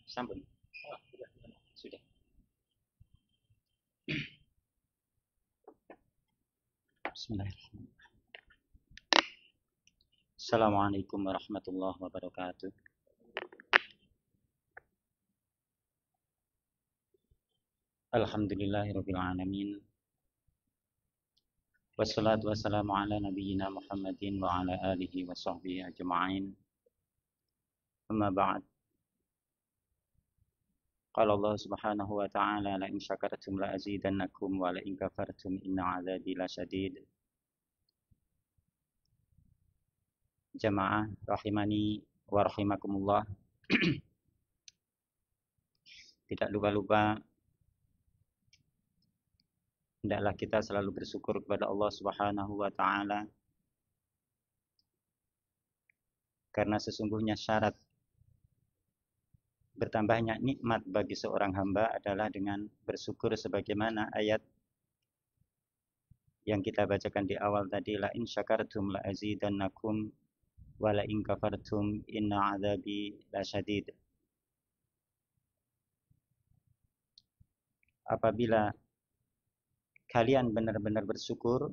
Sambung. Sudah. Bismillahirrahmanirrahim. Assalamualaikum warahmatullahi wabarakatuh. Alhamdulillahirabbil alamin. Wassalatu wassalamu ala nabiyyina Muhammadin wa ala alihi wa sahbihi ajma'in. Amma ba'd. Qala Allah Subhanahu wa ta'ala la in syakartum la azidannakum wa la in kafartum inna 'adzabi lasyadid. Jamaah rahimani wa rahimakumullah. Tidak lupa-lupa hendaklah kita selalu bersyukur kepada Allah Subhanahu wa ta'ala, karena sesungguhnya syarat bertambahnya nikmat bagi seorang hamba adalah dengan bersyukur, sebagaimana ayat yang kita bacakan di awal tadi, la in syakartum la azidannakum wa la in kafartum inna 'adzabi lasyadid. Apabila kalian benar-benar bersyukur,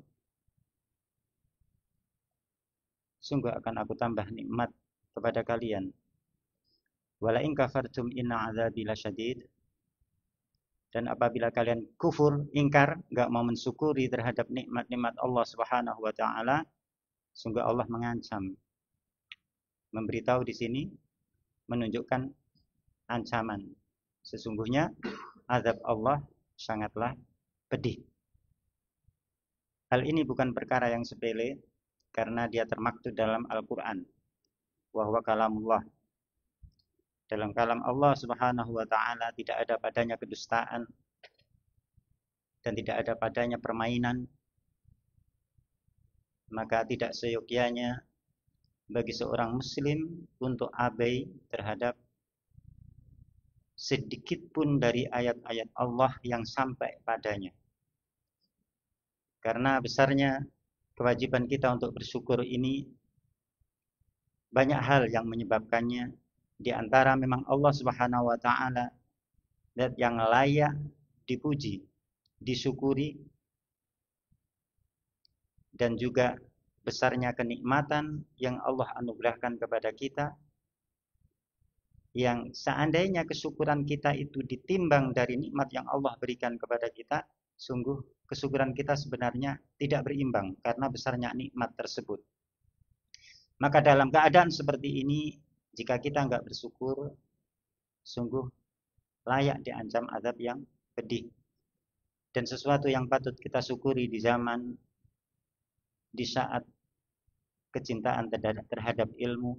sungguh akan aku tambah nikmat kepada kalian. Wala in kafartum inna 'adzabi lasyadid. Dan apabila kalian kufur, ingkar, enggak mau mensyukuri terhadap nikmat-nikmat Allah Subhanahu wa taala, sungguh Allah mengancam. Memberitahu di sini menunjukkan ancaman. Sesungguhnya azab Allah sangatlah pedih. Hal ini bukan perkara yang sepele, karena dia termaktub dalam Al-Qur'an. Wa huwa kalamullah. Dalam kalam Allah Subhanahu wa ta'ala tidak ada padanya kedustaan dan tidak ada padanya permainan. Maka tidak seyogyanya bagi seorang muslim untuk abai terhadap sedikit pun dari ayat-ayat Allah yang sampai padanya. Karena besarnya kewajiban kita untuk bersyukur ini, banyak hal yang menyebabkannya. Di antara memang Allah Subhanahu wa ta'ala zat yang layak dipuji, disyukuri, dan juga besarnya kenikmatan yang Allah anugerahkan kepada kita, yang seandainya kesyukuran kita itu ditimbang dari nikmat yang Allah berikan kepada kita, sungguh kesyukuran kita sebenarnya tidak berimbang karena besarnya nikmat tersebut. Maka dalam keadaan seperti ini, jika kita enggak bersyukur, sungguh layak diancam azab yang pedih. Dan sesuatu yang patut kita syukuri di zaman, di saat kecintaan terhadap ilmu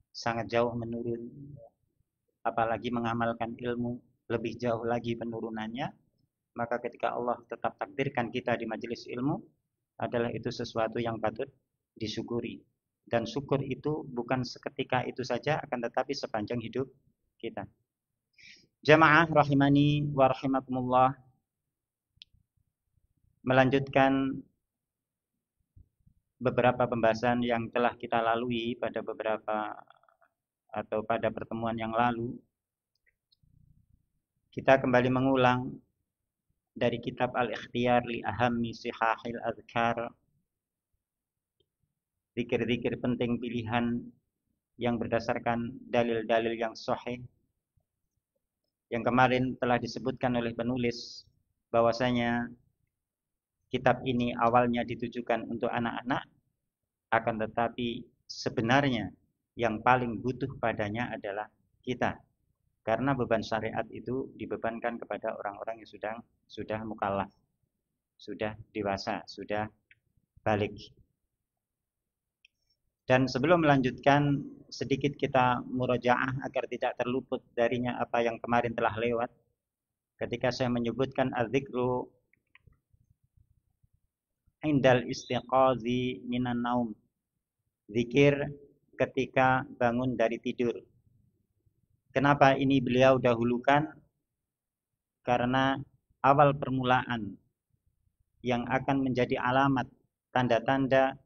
sangat jauh menurun, apalagi mengamalkan ilmu lebih jauh lagi penurunannya, maka ketika Allah tetap takdirkan kita di majelis ilmu, adalah itu sesuatu yang patut disyukuri. Dan syukur itu bukan seketika itu saja, akan tetapi sepanjang hidup kita. Jamaah rahimani wa rahimakumullah, melanjutkan beberapa pembahasan yang telah kita lalui pada pada pertemuan yang lalu. Kita kembali mengulang dari kitab Al-Ikhtiyar li Ahammi Sihahil Azkar, zikir-zikir penting pilihan yang berdasarkan dalil-dalil yang sahih, yang kemarin telah disebutkan oleh penulis bahwasanya kitab ini awalnya ditujukan untuk anak-anak, akan tetapi sebenarnya yang paling butuh padanya adalah kita, karena beban syariat itu dibebankan kepada orang-orang yang sudah mukallaf, sudah dewasa, sudah baligh. Dan sebelum melanjutkan, sedikit kita murajaah agar tidak terluput darinya apa yang kemarin telah lewat. Ketika saya menyebutkan az-zikru indal istiqazi minan naum, zikir ketika bangun dari tidur. Kenapa ini beliau dahulukan? Karena awal permulaan yang akan menjadi alamat, tanda-tanda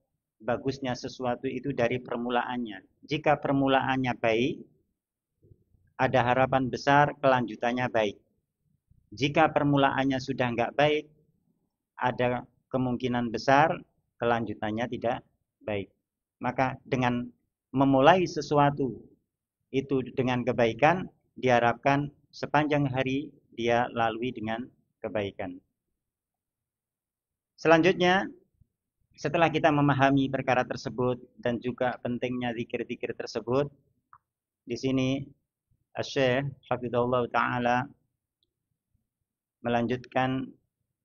bagusnya sesuatu itu dari permulaannya. Jika permulaannya baik, ada harapan besar kelanjutannya baik. Jika permulaannya sudah nggak baik, ada kemungkinan besar kelanjutannya tidak baik. Maka dengan memulai sesuatu itu dengan kebaikan, diharapkan sepanjang hari dia lalui dengan kebaikan. Selanjutnya, setelah kita memahami perkara tersebut dan juga pentingnya zikir-zikir tersebut, di sini Asy-Syaikh Hafizahullah Ta'ala melanjutkan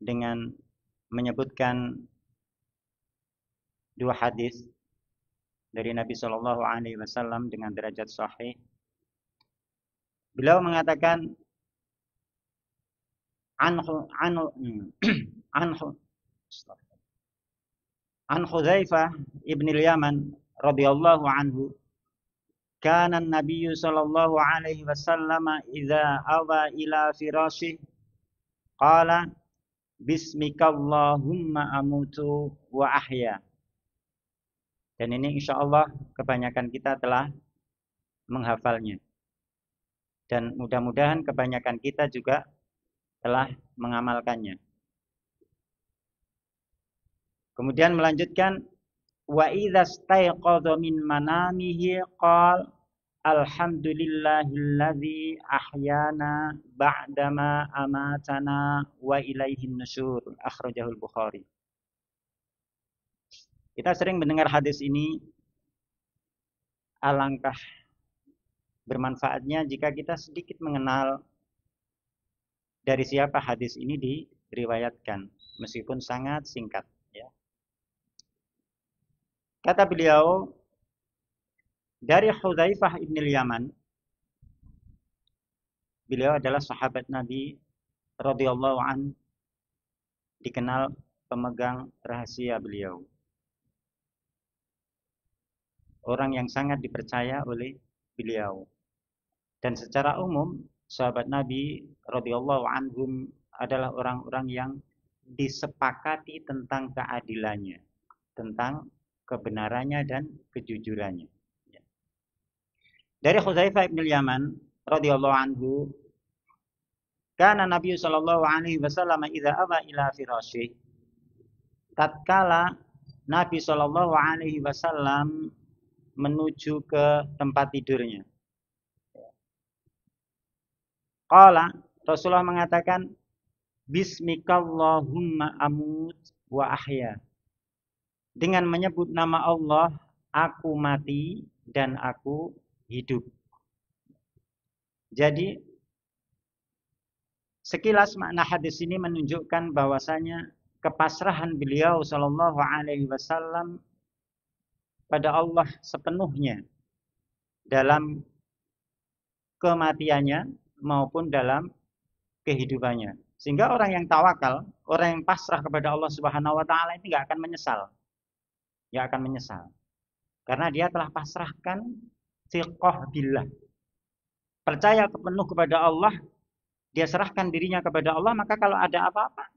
dengan menyebutkan dua hadis dari Nabi Shallallahu Alaihi Wasallam dengan derajat sahih. Beliau mengatakan an Hudzaifah ibn al-Yaman radhiyallahu anhu, kana an-nabiy sallallahu alaihi wasallam idza awa ila firashih qala bismikallahumma amutu wa ahya. Dan ini insyaallah kebanyakan kita telah menghafalnya. Dan mudah-mudahan kebanyakan kita juga telah mengamalkannya. Kemudian melanjutkan, wa idza staiqadha min manamihi qala alhamdulillahilladzi ahyana ba'dama amatana wa ilaihin nusyur, akhrajahul Bukhari. Kita sering mendengar hadis ini, alangkah bermanfaatnya jika kita sedikit mengenal dari siapa hadis ini diriwayatkan, meskipun sangat singkat. Kata beliau, dari Hudzaifah ibn al-Yaman, beliau adalah sahabat Nabi radhiyallahu an, dikenal pemegang rahasia beliau. Orang yang sangat dipercaya oleh beliau. Dan secara umum, sahabat Nabi radhiyallahu anhum adalah orang-orang yang disepakati tentang keadilannya, tentang kebenarannya dan kejujurannya. Dari Hudzaifah bin Yaman radhiyallahu anhu, kana Nabi sallallahu alaihi wasallam idza awa ila firasyih, tatkala Nabi sallallahu alaihi wasallam menuju ke tempat tidurnya. Qala, Rasulullah mengatakan, bismikallahumma amut wa ahya. Dengan menyebut nama Allah, aku mati dan aku hidup. Jadi, sekilas makna hadis ini menunjukkan bahwasanya kepasrahan beliau sallallahu alaihi wasallam pada Allah sepenuhnya dalam kematiannya maupun dalam kehidupannya. Sehingga orang yang tawakal, orang yang pasrah kepada Allah Subhanahu wa taala ini enggak akan menyesal. Ya akan menyesal. Karena dia telah pasrahkan thiqah billah. Percaya penuh kepada Allah, dia serahkan dirinya kepada Allah, maka kalau ada apa-apa,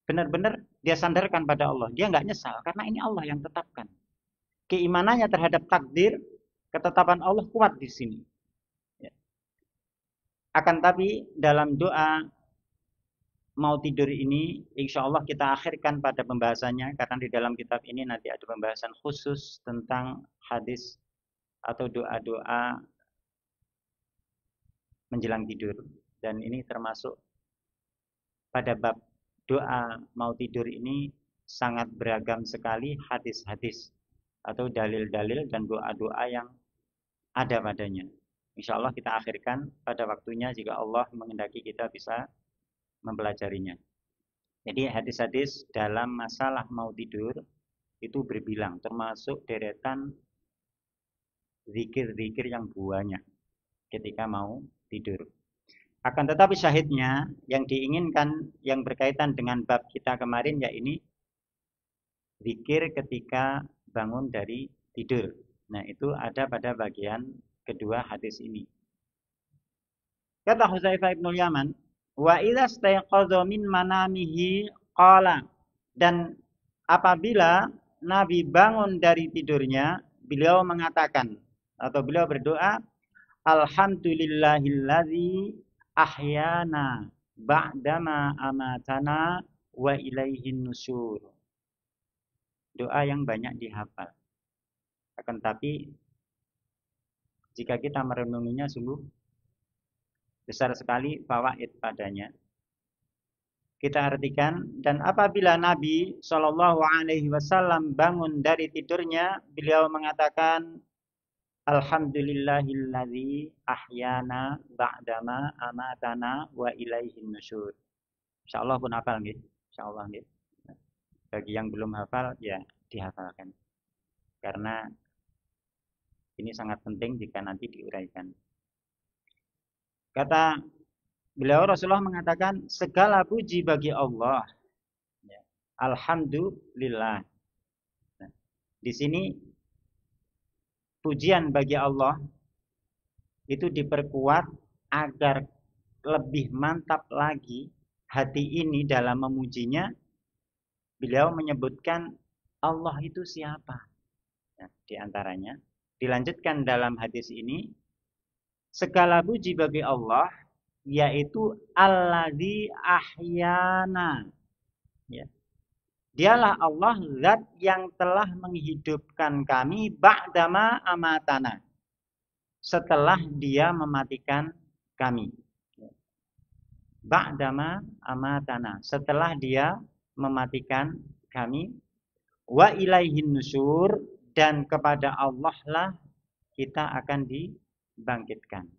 benar-benar dia sandarkan pada Allah. Dia enggak nyesal karena ini Allah yang tetapkan. Keimanannya terhadap takdir, ketetapan Allah kuat di sini. Akan tapi dalam doa mau tidur ini, insya Allah kita akhirkan pada pembahasannya, karena di dalam kitab ini nanti ada pembahasan khusus tentang hadis atau doa-doa menjelang tidur. Dan ini termasuk pada bab doa mau tidur ini sangat beragam sekali hadis-hadis atau dalil-dalil dan doa-doa yang ada padanya. Insya Allah kita akhirkan pada waktunya jika Allah menghendaki kita bisa mempelajarinya. Jadi hadis-hadis dalam masalah mau tidur itu berbilang, termasuk deretan zikir-zikir yang banyak ketika mau tidur. Akan tetapi syahidnya yang diinginkan yang berkaitan dengan bab kita kemarin ya ini zikir ketika bangun dari tidur. Nah, itu ada pada bagian kedua hadis ini. Kata Hudzaifah bin Yaman, wa idza staiqadha min manamihi qala, dan apabila Nabi bangun dari tidurnya, beliau mengatakan atau beliau berdoa, Alhamdulillahilladzi ahyana ba'dama amatana wa ilaihin nusyur. Doa yang banyak dihafal. Akan tapi jika kita merenunginya sungguh besar sekali fawaid padanya. Kita artikan, dan apabila Nabi Shallallahu Alaihi Wasallam bangun dari tidurnya, beliau mengatakan, Alhamdulillahilladzi ahyana ba'dama amatana wa ilaihin nusyur. Insyaallah pun hafal nggih. Insyaallah nggih. Bagi yang belum hafal ya dihafalkan. Karena ini sangat penting jika nanti diuraikan. Kata beliau, Rasulullah mengatakan, segala puji bagi Allah. Alhamdulillah. Nah, di sini pujian bagi Allah itu diperkuat agar lebih mantap lagi hati ini dalam memujinya. Beliau menyebutkan Allah itu siapa. Nah, di antaranya dilanjutkan dalam hadis ini, segala puji bagi Allah, yaitu alladzi ahyana. Ya. Dialah Allah zat yang telah menghidupkan kami ba'dama amatana. Setelah dia mematikan kami. Ba'dama amatana. Setelah dia mematikan kami. Wa ilaihin nusyur. Dan kepada Allah lah kita akan dibangkitkan.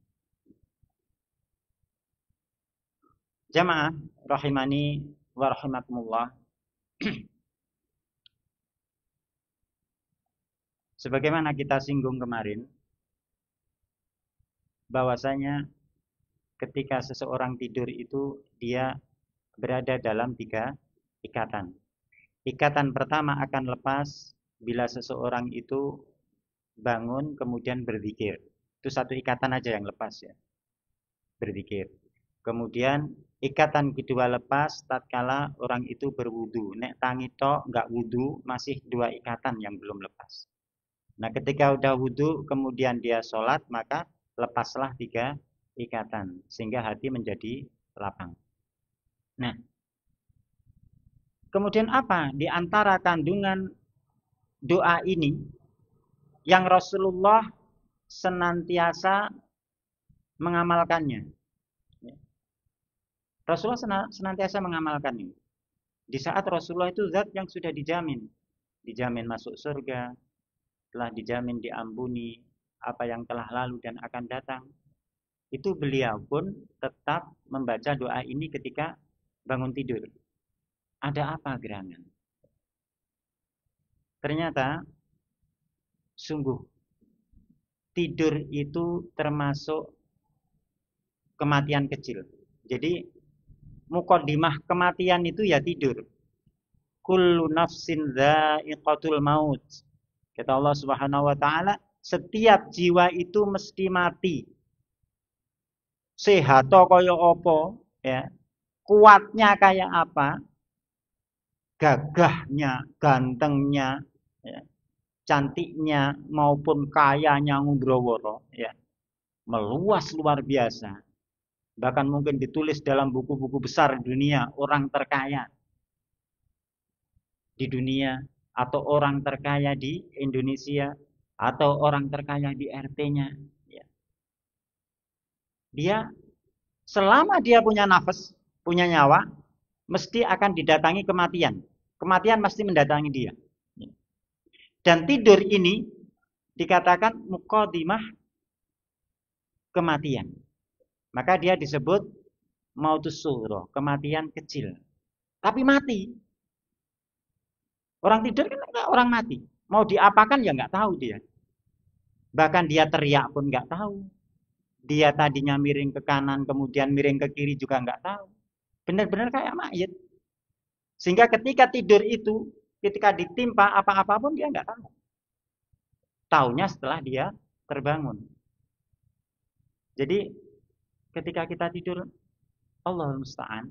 Jamaah rahimani wa rahimakumullah. Sebagaimana kita singgung kemarin, bahwasanya ketika seseorang tidur itu dia berada dalam 3 ikatan. Ikatan pertama akan lepas bila seseorang itu bangun kemudian berzikir. Itu satu ikatan aja yang lepas ya. Berzikir. Kemudian ikatan kedua lepas tatkala orang itu berwudu. Nek tangi tok enggak wudu, masih 2 ikatan yang belum lepas. Nah, ketika udah wudu kemudian dia sholat, maka lepaslah 3 ikatan sehingga hati menjadi lapang. Nah, kemudian apa di antara kandungan doa ini yang Rasulullah senantiasa mengamalkannya? Rasulullah senantiasa mengamalkan ini. Di saat Rasulullah itu zat yang sudah dijamin masuk surga, telah dijamin diampuni apa yang telah lalu dan akan datang. Itu beliau pun tetap membaca doa ini ketika bangun tidur. Ada apa gerangan? Ternyata sungguh tidur itu termasuk kematian kecil. Jadi muqaddimah kematian itu ya tidur. Kullu nafsin dha'iqatul maut. Kata Allah Subhanahu wa taala, setiap jiwa itu mesti mati. Sehat kaya apa, ya. Kuatnya kayak apa? Gagahnya, gantengnya, ya. Cantiknya maupun kayanya ngubrawara, ya. Meluas luar biasa. Bahkan mungkin ditulis dalam buku-buku besar dunia, orang terkaya di dunia, atau orang terkaya di Indonesia, atau orang terkaya di RT-nya. Ya. Dia, selama dia punya nafas, punya nyawa, mesti akan didatangi kematian. Kematian mesti mendatangi dia. Dan tidur ini dikatakan muqaddimah kematian. Maka dia disebut mautus sughra, kematian kecil. Tapi mati. Orang tidur kan orang mati. Mau diapakan ya nggak tahu dia. Bahkan dia teriak pun nggak tahu. Dia tadinya miring ke kanan, kemudian miring ke kiri juga nggak tahu. Benar-benar kayak mayit. Sehingga ketika tidur itu, ketika ditimpa apa-apa pun dia nggak tahu. Taunya setelah dia terbangun. Jadi ketika kita tidur, Allah musta'an,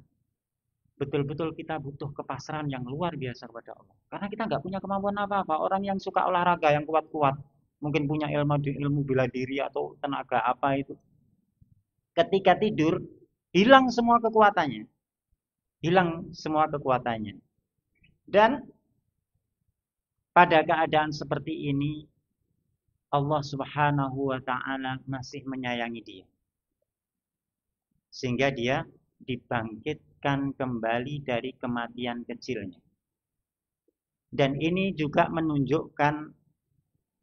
betul-betul kita butuh kepasrahan yang luar biasa kepada Allah. Karena kita nggak punya kemampuan apa-apa. Orang yang suka olahraga yang kuat-kuat, mungkin punya ilmu bela diri atau tenaga apa itu. Ketika tidur, hilang semua kekuatannya. Hilang semua kekuatannya. Dan pada keadaan seperti ini, Allah Subhanahu wa Ta'ala masih menyayangi dia, sehingga dia dibangkitkan kembali dari kematian kecilnya. Dan ini juga menunjukkan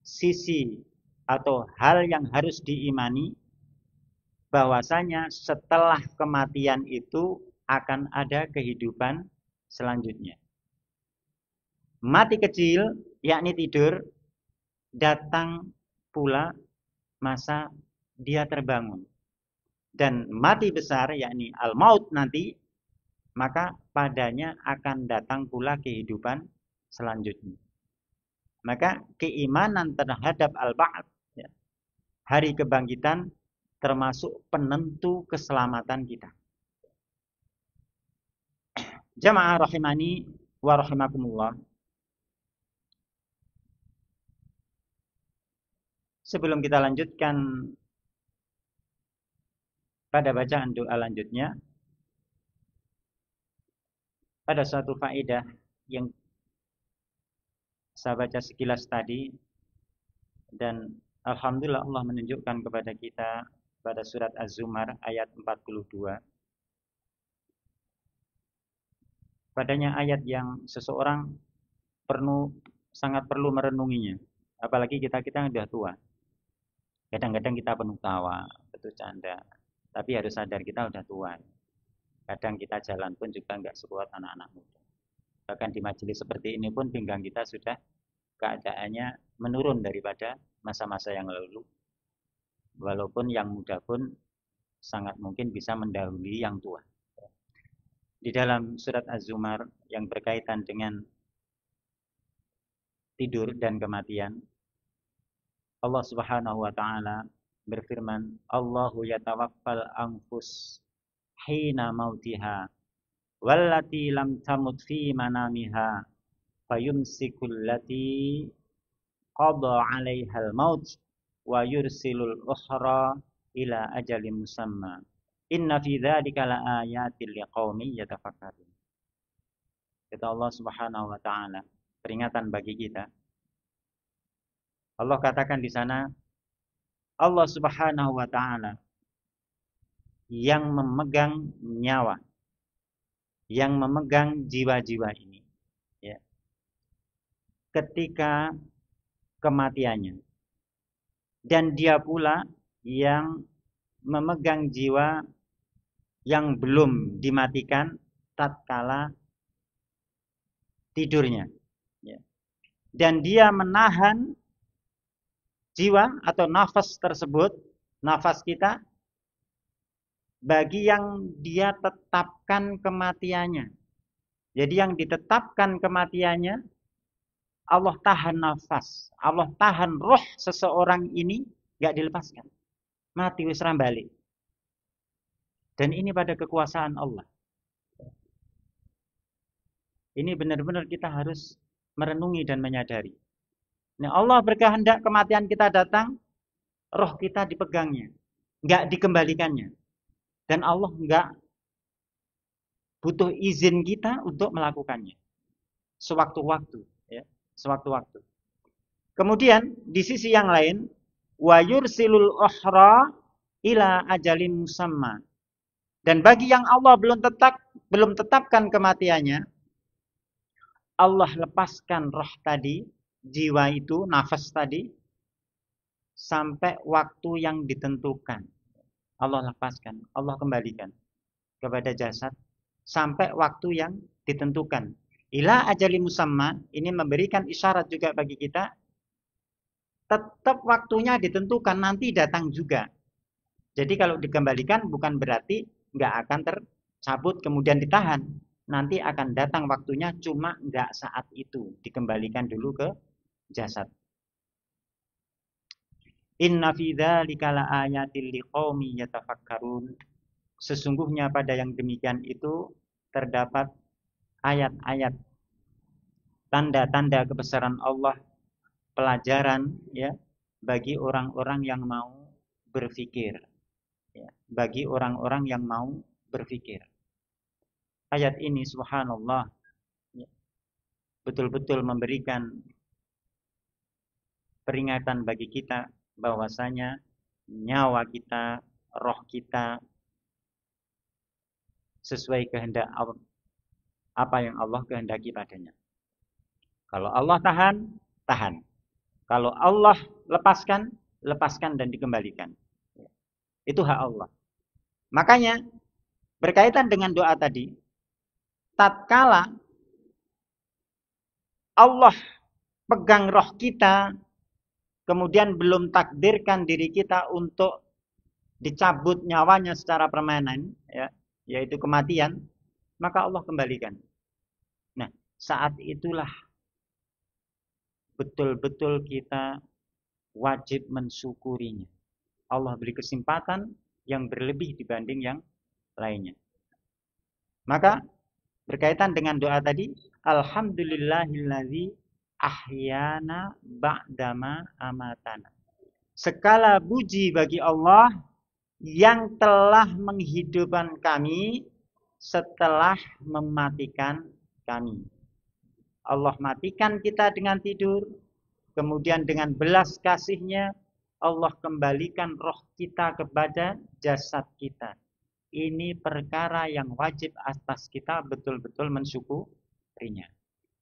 sisi atau hal yang harus diimani, bahwasanya setelah kematian itu akan ada kehidupan selanjutnya. Mati kecil, yakni tidur, datang pula masa dia terbangun. Dan mati besar, yakni al-maut nanti, maka padanya akan datang pula kehidupan selanjutnya. Maka keimanan terhadap al-ba'ats, ya, hari kebangkitan, termasuk penentu keselamatan kita. Jamaah rahimani wa rahimakumullah. Sebelum kita lanjutkan pada bacaan doa lanjutnya, ada suatu faedah yang saya baca sekilas tadi, dan alhamdulillah Allah menunjukkan kepada kita pada surat Az-Zumar ayat 42. Padanya ayat yang seseorang sangat perlu merenunginya. Apalagi kita yang sudah tua. Kadang-kadang kita penuh tawa, betul canda. Tapi harus sadar kita sudah tua. Kadang kita jalan pun juga nggak sekuat anak-anak muda. Bahkan di majelis seperti ini pun pinggang kita sudah keadaannya menurun daripada masa-masa yang lalu. Walaupun yang muda pun sangat mungkin bisa mendahului yang tua. Di dalam surat Az-Zumar yang berkaitan dengan tidur dan kematian, Allah Subhanahu wa Ta'ala berfirman, Allahu yatawaffal anfus hina mautiha wallati lam tamut fi manamiha fayumsikul lati qada 'alaihal maut wa yursilul ukhra ila ajalin musamma. Inna fi dzalika laayatil liqaumin yatafakkarun. Kata Allah Subhanahu wa Ta'ala, peringatan bagi kita. Allah katakan di sana, Allah Subhanahu wa Ta'ala yang memegang nyawa, yang memegang jiwa-jiwa ini, ya, ketika kematiannya, dan dia pula yang memegang jiwa yang belum dimatikan tatkala tidurnya, ya. Dan dia menahan jiwa atau nafas tersebut, nafas kita, bagi yang dia tetapkan kematiannya. Jadi yang ditetapkan kematiannya, Allah tahan nafas, Allah tahan roh seseorang ini, gak dilepaskan. Mati wis balik. Dan ini pada kekuasaan Allah. Ini benar-benar kita harus merenungi dan menyadari. Nah, Allah berkehendak kematian kita datang, roh kita dipegangnya, nggak dikembalikannya. Dan Allah nggak butuh izin kita untuk melakukannya. Sewaktu-waktu, ya, sewaktu-waktu. Kemudian di sisi yang lain, wa yursilul ukhra ila ajalin musamma. Dan bagi yang Allah belum tetapkan kematiannya, Allah lepaskan roh tadi, jiwa itu, nafas tadi, sampai waktu yang ditentukan. Allah lepaskan, Allah kembalikan kepada jasad sampai waktu yang ditentukan. Ila ajali musamma, ini memberikan isyarat juga bagi kita, tetap waktunya ditentukan, nanti datang juga. Jadi kalau dikembalikan bukan berarti nggak akan tercabut kemudian ditahan. Nanti akan datang waktunya, cuma nggak saat itu. Dikembalikan dulu ke jasad. Inna fi dzalika laayatil liqaumin yatafakkarun. Sesungguhnya pada yang demikian itu terdapat ayat-ayat, tanda-tanda kebesaran Allah, pelajaran ya bagi orang-orang yang mau berpikir, ya, bagi orang-orang yang mau berpikir. Ayat ini subhanallah ya, betul-betul memberikan peringatan bagi kita bahwasanya nyawa kita, roh kita sesuai kehendak Allah, apa yang Allah kehendaki padanya. Kalau Allah tahan, tahan. Kalau Allah lepaskan, lepaskan dan dikembalikan. Itu hak Allah. Makanya berkaitan dengan doa tadi, tatkala Allah pegang roh kita, kemudian belum takdirkan diri kita untuk dicabut nyawanya secara permanen, ya, yaitu kematian, maka Allah kembalikan. Nah, saat itulah betul-betul kita wajib mensyukurinya. Allah beri kesempatan yang berlebih dibanding yang lainnya. Maka berkaitan dengan doa tadi, alhamdulillahilladzi ahyana ba'dama amatana. Segala puji bagi Allah yang telah menghidupkan kami setelah mematikan kami. Allah matikan kita dengan tidur, kemudian dengan belas kasih-Nya Allah kembalikan roh kita kepada jasad kita. Ini perkara yang wajib atas kita betul-betul mensyukurinya.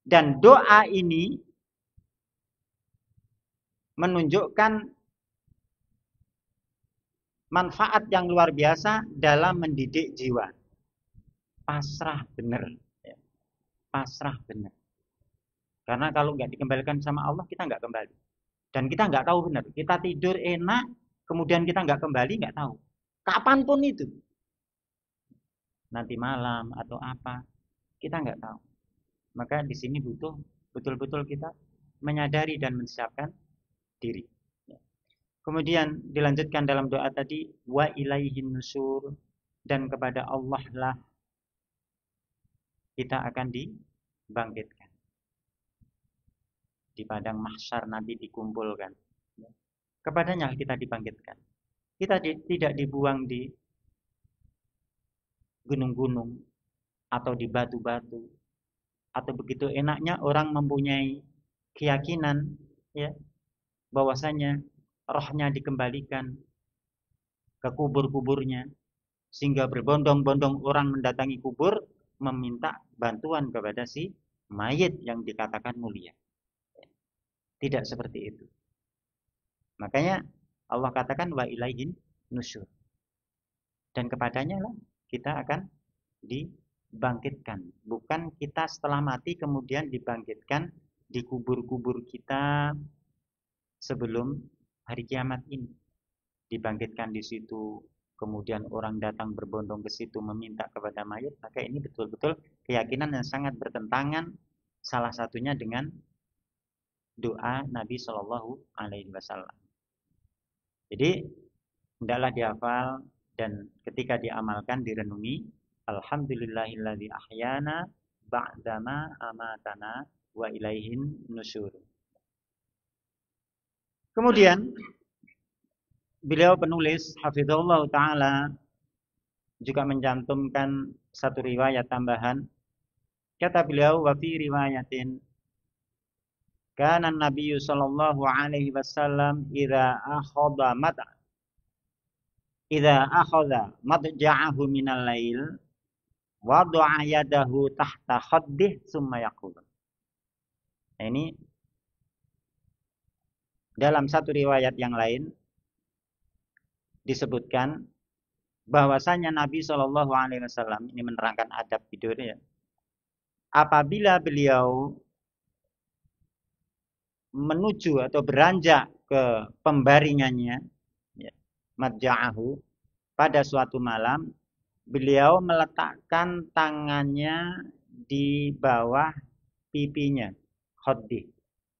Dan doa ini menunjukkan manfaat yang luar biasa dalam mendidik jiwa. Pasrah benar. Pasrah benar. Karena kalau nggak dikembalikan sama Allah, kita nggak kembali. Dan kita nggak tahu benar. Kita tidur enak, kemudian kita nggak kembali, nggak tahu. Kapanpun itu. Nanti malam atau apa, kita nggak tahu. Maka di sini butuh betul-betul kita menyadari dan menyiapkan diri. Kemudian dilanjutkan dalam doa tadi, wa ilaihin nusur, dan kepada Allah lah kita akan dibangkitkan. Di padang mahsyar nanti dikumpulkan. Kepadanya kita dibangkitkan. Kita tidak dibuang di gunung-gunung atau di batu-batu, atau begitu enaknya orang mempunyai keyakinan ya bahwasanya rohnya dikembalikan ke kubur-kuburnya, sehingga berbondong-bondong orang mendatangi kubur meminta bantuan kepada si mayit yang dikatakan mulia. Tidak seperti itu. Makanya Allah katakan wa ilaihin nusyur. Dan kepadanya lah kita akan dibangkitkan. Bukan kita setelah mati kemudian dibangkitkan di kubur-kubur kita sebelum hari kiamat ini. Dibangkitkan di situ, kemudian orang datang berbondong ke situ meminta kepada mayit. Maka ini betul-betul keyakinan yang sangat bertentangan, salah satunya dengan doa Nabi Shallallahu Alaihi Wasallam. Jadi hendaklah dihafal dan ketika diamalkan direnungi. Alhamdulillahilladzi ahyana ba'dama amatana wa ilaihin nusyur. Kemudian beliau penulis hafizahullah taala juga mencantumkan satu riwayat tambahan. Kata beliau, wa fi riwayatin kana Nabi sallallahu alaihi wasallam idza akhadha madja'ahu minal lail wada'a yadahu tahta khaddih summa yaqul. Nah, ini dalam satu riwayat yang lain disebutkan bahwasanya Nabi sallallahu alaihi wasallam ini menerangkan adab tidur ya. Apabila beliau menuju atau beranjak ke pembaringannya ya, madja'ahu, pada suatu malam beliau meletakkan tangannya di bawah pipinya, khaddih,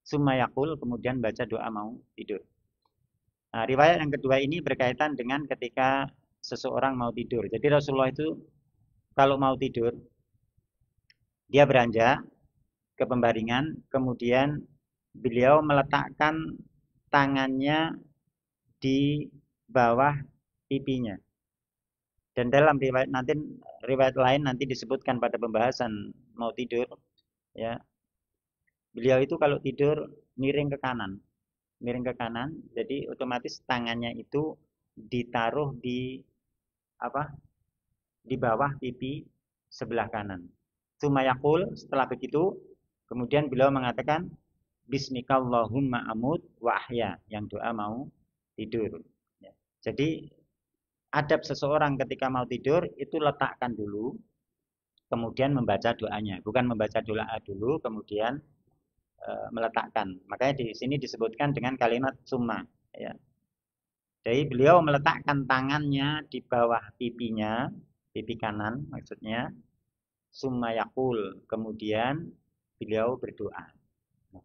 summa yaqul, kemudian baca doa mau tidur. Nah, riwayat yang kedua ini berkaitan dengan ketika seseorang mau tidur. Jadi Rasulullah itu kalau mau tidur Dia beranjak ke pembaringan, kemudian beliau meletakkan tangannya di bawah pipinya. Dan dalam riwayat lain nanti disebutkan pada pembahasan mau tidur, ya. Beliau itu kalau tidur miring ke kanan, jadi otomatis tangannya itu ditaruh di apa? Di bawah pipi sebelah kanan. Sumayakul, setelah begitu, kemudian beliau mengatakan Bismikallahumma amut wa ahya, yang doa mau tidur. Ya. Jadi adab seseorang ketika mau tidur itu letakkan dulu, kemudian membaca doanya, bukan membaca doa dulu kemudian meletakkan. Makanya di sini disebutkan dengan kalimat summa. Ya. Jadi beliau meletakkan tangannya di bawah pipinya, pipi kanan maksudnya, summa yakul, kemudian beliau berdoa. Nah,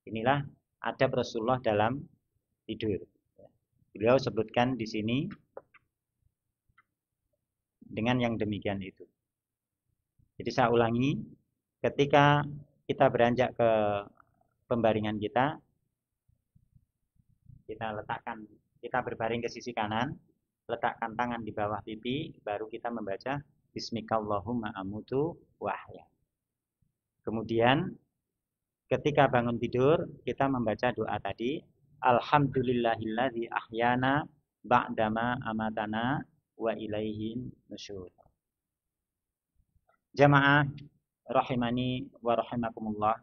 inilah adab Rasulullah dalam tidur. Beliau sebutkan di sini dengan yang demikian itu. Jadi saya ulangi, ketika kita beranjak ke pembaringan kita letakkan, kita berbaring ke sisi kanan, letakkan tangan di bawah pipi, baru kita membaca Bismikallahumma amutu wahya. Kemudian ketika bangun tidur, kita membaca doa tadi, Alhamdulillahilladzi ahyana ba'dama amatana wa ilaihin nusyur. Jamaah rahimani wa rahimakumullah.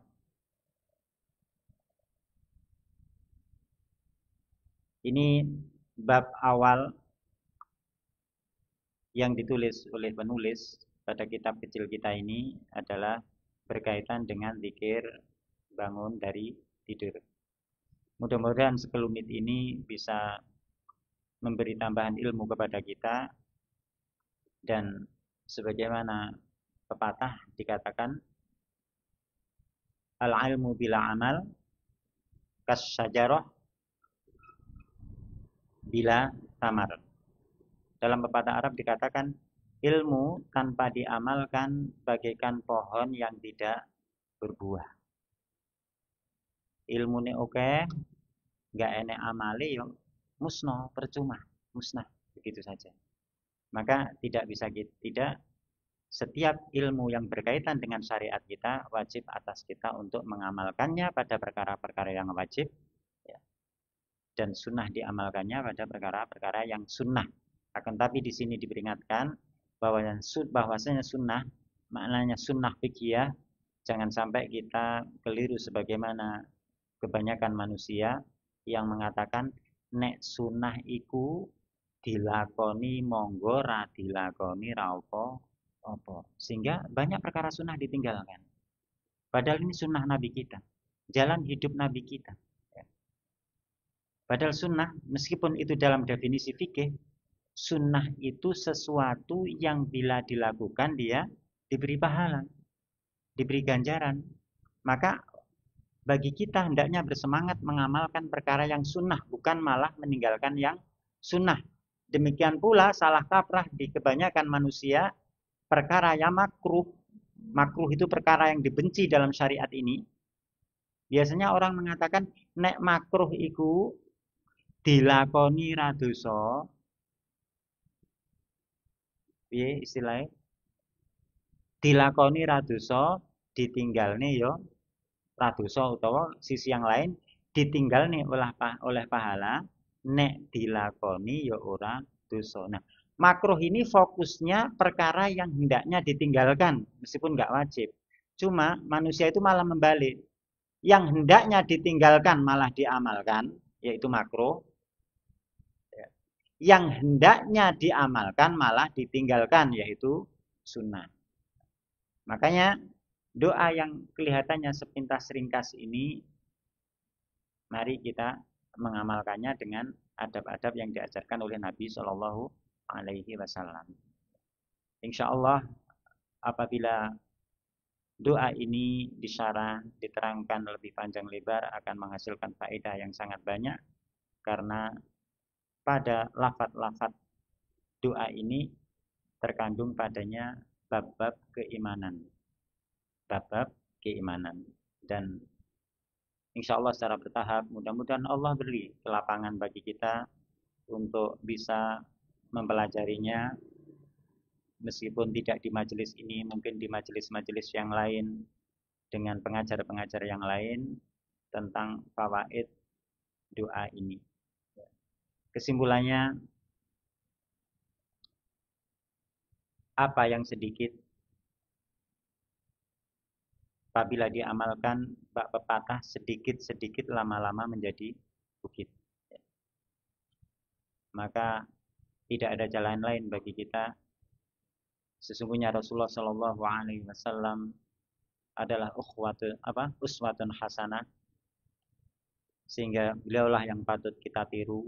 Ini bab awal yang ditulis oleh penulis pada kitab kecil kita ini adalah berkaitan dengan zikir bangun dari tidur. Mudah-mudahan sekelumit ini bisa memberi tambahan ilmu kepada kita, dan sebagaimana pepatah dikatakan al-ilmu bila amal kasyajarah bila tamar. Dalam pepatah Arab dikatakan ilmu tanpa diamalkan bagaikan pohon yang tidak berbuah. Ilmu ini oke, nggak enek amali yo musnah, percuma, musnah, begitu saja. Maka tidak bisa tidak setiap ilmu yang berkaitan dengan syariat kita wajib atas kita untuk mengamalkannya pada perkara-perkara yang wajib, ya, dan sunnah diamalkannya pada perkara-perkara yang sunnah. Akan tapi di sini diperingatkan bahwasanya sunnah maknanya sunnah fikih, jangan sampai kita keliru sebagaimana kebanyakan manusia yang mengatakan nek sunnah iku dilakoni monggo ra dilakoni ra apa. Sehingga banyak perkara sunnah ditinggalkan. Padahal ini sunnah Nabi kita, jalan hidup Nabi kita. Padahal sunnah, meskipun itu dalam definisi fikih, sunnah itu sesuatu yang bila dilakukan dia diberi pahala, diberi ganjaran. Maka bagi kita hendaknya bersemangat mengamalkan perkara yang sunnah, bukan malah meninggalkan yang sunnah. Demikian pula salah kaprah di kebanyakan manusia perkara yang makruh. Makruh itu perkara yang dibenci dalam syariat ini. Biasanya orang mengatakan nek makruh iku dilakoni ra dosa. Piye istilahnya? Dilakoni ra dosa, ditinggalne ya ra dosa, utawa sisi yang lain ditinggalne oleh pahala, nek dilakoni ya ora dosa. Nah, makruh ini fokusnya perkara yang hendaknya ditinggalkan meskipun nggak wajib. Cuma manusia itu malah membalik. Yang hendaknya ditinggalkan malah diamalkan, yaitu makruh. Yang hendaknya diamalkan malah ditinggalkan, yaitu sunnah. Makanya doa yang kelihatannya sepintas ringkas ini, mari kita mengamalkannya dengan adab-adab yang diajarkan oleh Nabi Shallallahu Alaihi Wasallam. Insya Allah apabila doa ini disyarah, diterangkan lebih panjang lebar akan menghasilkan faedah yang sangat banyak, karena pada lafaz-lafaz doa ini terkandung padanya bab-bab keimanan. bab-bab keimanan. Dan insya Allah secara bertahap, mudah-mudahan Allah beri kelapangan bagi kita untuk bisa mempelajarinya, meskipun tidak di majelis ini, mungkin di majelis-majelis yang lain, dengan pengajar-pengajar yang lain, tentang fawaid doa ini. Kesimpulannya, apa yang sedikit apabila diamalkan, bak pepatah, sedikit-sedikit lama-lama menjadi bukit. Maka tidak ada jalan lain bagi kita. Sesungguhnya Rasulullah Shallallahu Alaihi Wasallam adalah uswatun hasanah, sehingga beliaulah yang patut kita tiru.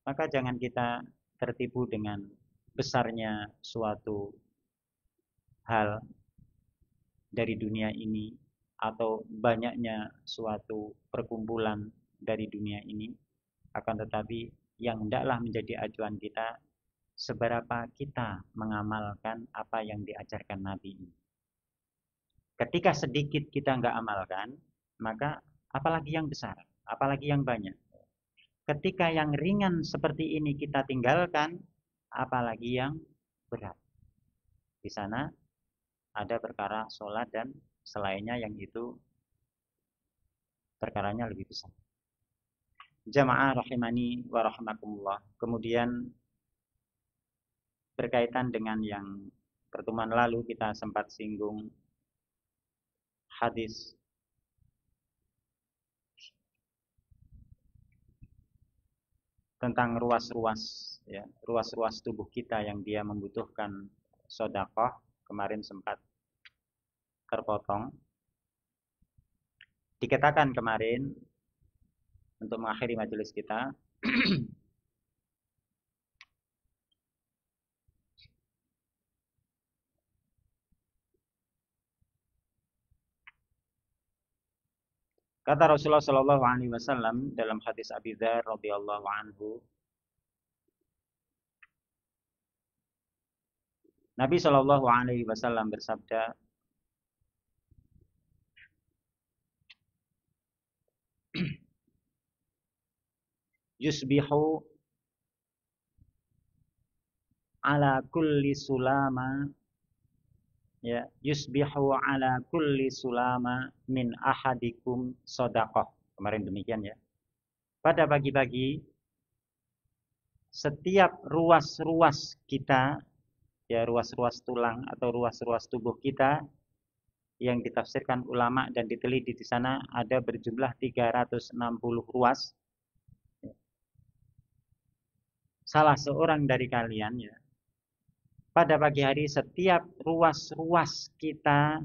Maka jangan kita tertipu dengan besarnya suatu hal dari dunia ini, atau banyaknya suatu perkumpulan dari dunia ini. Akan tetapi yang hendaklah menjadi acuan kita, seberapa kita mengamalkan apa yang diajarkan Nabi ini. Ketika sedikit kita nggak amalkan, maka apalagi yang besar, apalagi yang banyak. Ketika yang ringan seperti ini kita tinggalkan, apalagi yang berat. Di sana ada perkara sholat dan selainnya yang itu perkaranya lebih besar. Jamaah rahimani wa rahimakumullah. Kemudian berkaitan dengan yang pertemuan lalu kita sempat singgung hadis tentang ruas-ruas, ya, ruas-ruas tubuh kita yang dia membutuhkan sedekah. Kemarin sempat terpotong. Dikatakan kemarin untuk mengakhiri majelis kita, kata Rasulullah Shallallahu Alaihi Wasallam dalam hadis Abi Dzar radhiyallahu anhu, Nabi Shallallahu Alaihi Wasallam bersabda, yusbihu ala kulli sulama, ya, yusbihu ala kulli sulama min ahadikum shadaqah. Kemarin demikian ya. Pada pagi-pagi setiap ruas-ruas kita, ya, ruas-ruas tulang atau ruas-ruas tubuh kita yang ditafsirkan ulama dan diteliti di sana ada berjumlah 360 ruas. Salah seorang dari kalian, ya, pada pagi hari setiap ruas-ruas kita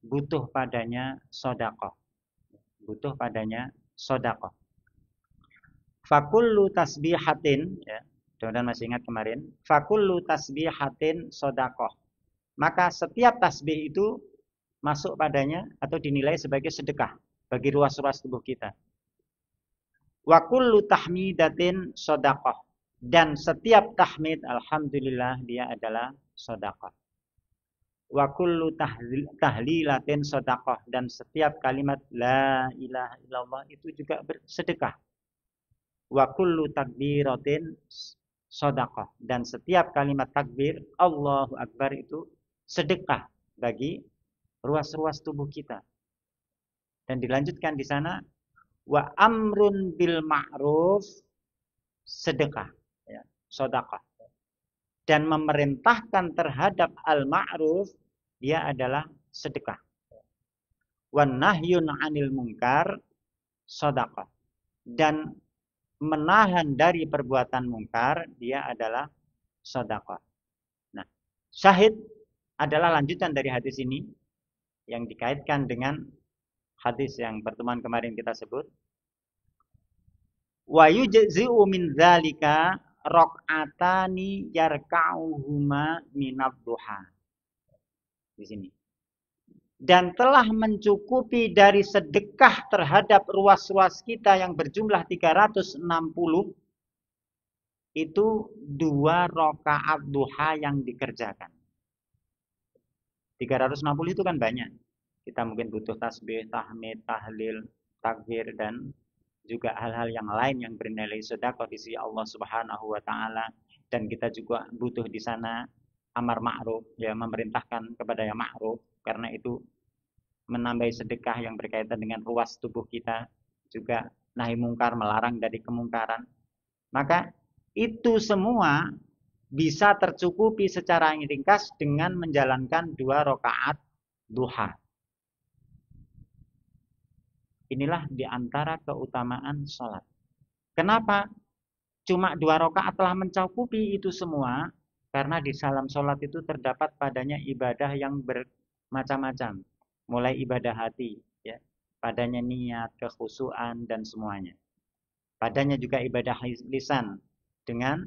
butuh padanya sedekah. Butuh padanya sedekah. Fakullu tasbihatin, ya, mudah-mudahan masih ingat kemarin. Fakullu tasbihatin sedekah. Maka setiap tasbih itu masuk padanya atau dinilai sebagai sedekah bagi ruas-ruas tubuh kita. Wa kullu tahmidatin sedekah. Dan setiap tahmid, alhamdulillah, dia adalah sedekah. Wa kullu tahlilatin sedekah. Dan setiap kalimat la ilaha illallah itu juga bersedekah. Wa kullu takbiratin sedekah. Dan setiap kalimat takbir Allahu Akbar itu sedekah bagi ruas-ruas tubuh kita. Dan dilanjutkan di sana, wa amrun bil ma'ruf, sedekah, ya, sedekah. Dan memerintahkan terhadap al-ma'ruf, dia adalah sedekah. Wan nahyun 'anil munkar, sedekah. Dan menahan dari perbuatan mungkar, dia adalah sedekah. Nah, syahid adalah lanjutan dari hadis ini yang dikaitkan dengan hadis yang pertemuan kemarin kita sebut. Wa yujzi'u min dzalika raq'atani yarka'uhuma minadh duha. Di sini. Dan telah mencukupi dari sedekah terhadap ruas-ruas kita yang berjumlah 360, itu 2 rakaat duha yang dikerjakan. 360 itu kan banyak. Kita mungkin butuh tasbih, tahmid, tahlil, takbir, dan juga hal-hal yang lain yang bernilai sedekah di sisi Allah Subhanahu wa taala. Dan kita juga butuh di sana amar ma'ruf, ya, memerintahkan kepada yang ma'ruf, karena itu menambah sedekah yang berkaitan dengan ruas tubuh kita, juga nahi mungkar, melarang dari kemungkaran. Maka itu semua bisa tercukupi secara ringkas dengan menjalankan 2 rakaat duha. Inilah diantara keutamaan sholat. Kenapa cuma 2 rakaat telah mencakupi itu semua? Karena di dalam sholat itu terdapat padanya ibadah yang bermacam-macam. Mulai ibadah hati, ya, padanya niat, kekhusyuan, dan semuanya. Padanya juga ibadah lisan dengan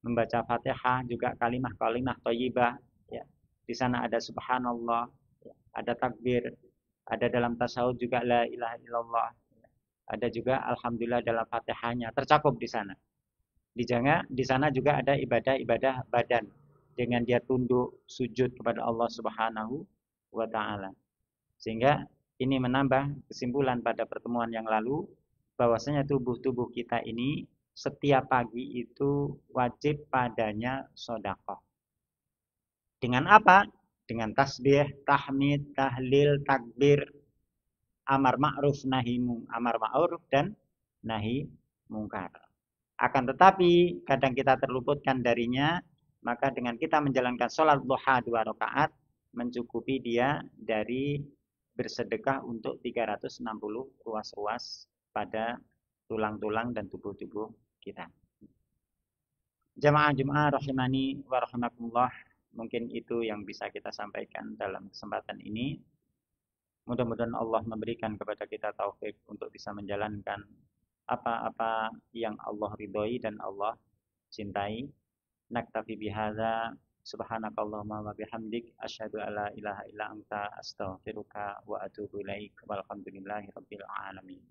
membaca Fatihah, juga kalimah-kalimah thayyibah, ya. Di sana ada subhanallah, ya, ada takbir, ada dalam tasawuf juga la ilaha illallah, ya. Ada juga alhamdulillah dalam Fatihahnya, tercakup di sana. Di sana juga ada ibadah-ibadah badan dengan dia tunduk sujud kepada Allah Subhanahu wa taala. Sehingga ini menambah kesimpulan pada pertemuan yang lalu bahwasanya tubuh-tubuh kita ini setiap pagi itu wajib padanya sedekah. Dengan apa? Dengan tasbih, tahmid, tahlil, takbir, amar ma'ruf dan nahi mungkar. Akan tetapi kadang kita terluputkan darinya, maka dengan kita menjalankan sholat duha 2 rakaat mencukupi dia dari bersedekah untuk 360 ruas-ruas pada tulang-tulang dan tubuh-tubuh kita. Jamaah rahimani wa rahimakumullah, mungkin itu yang bisa kita sampaikan dalam kesempatan ini. Mudah-mudahan Allah memberikan kepada kita taufik untuk bisa menjalankan apa-apa yang Allah ridhoi dan Allah cintai. Naktafi bihadza, subhanakallahumma wa bihamdik, asyhadu alla ilaha illa anta, astaghfiruka wa atubu ilaik. Walhamdulillahi rabbil alamin.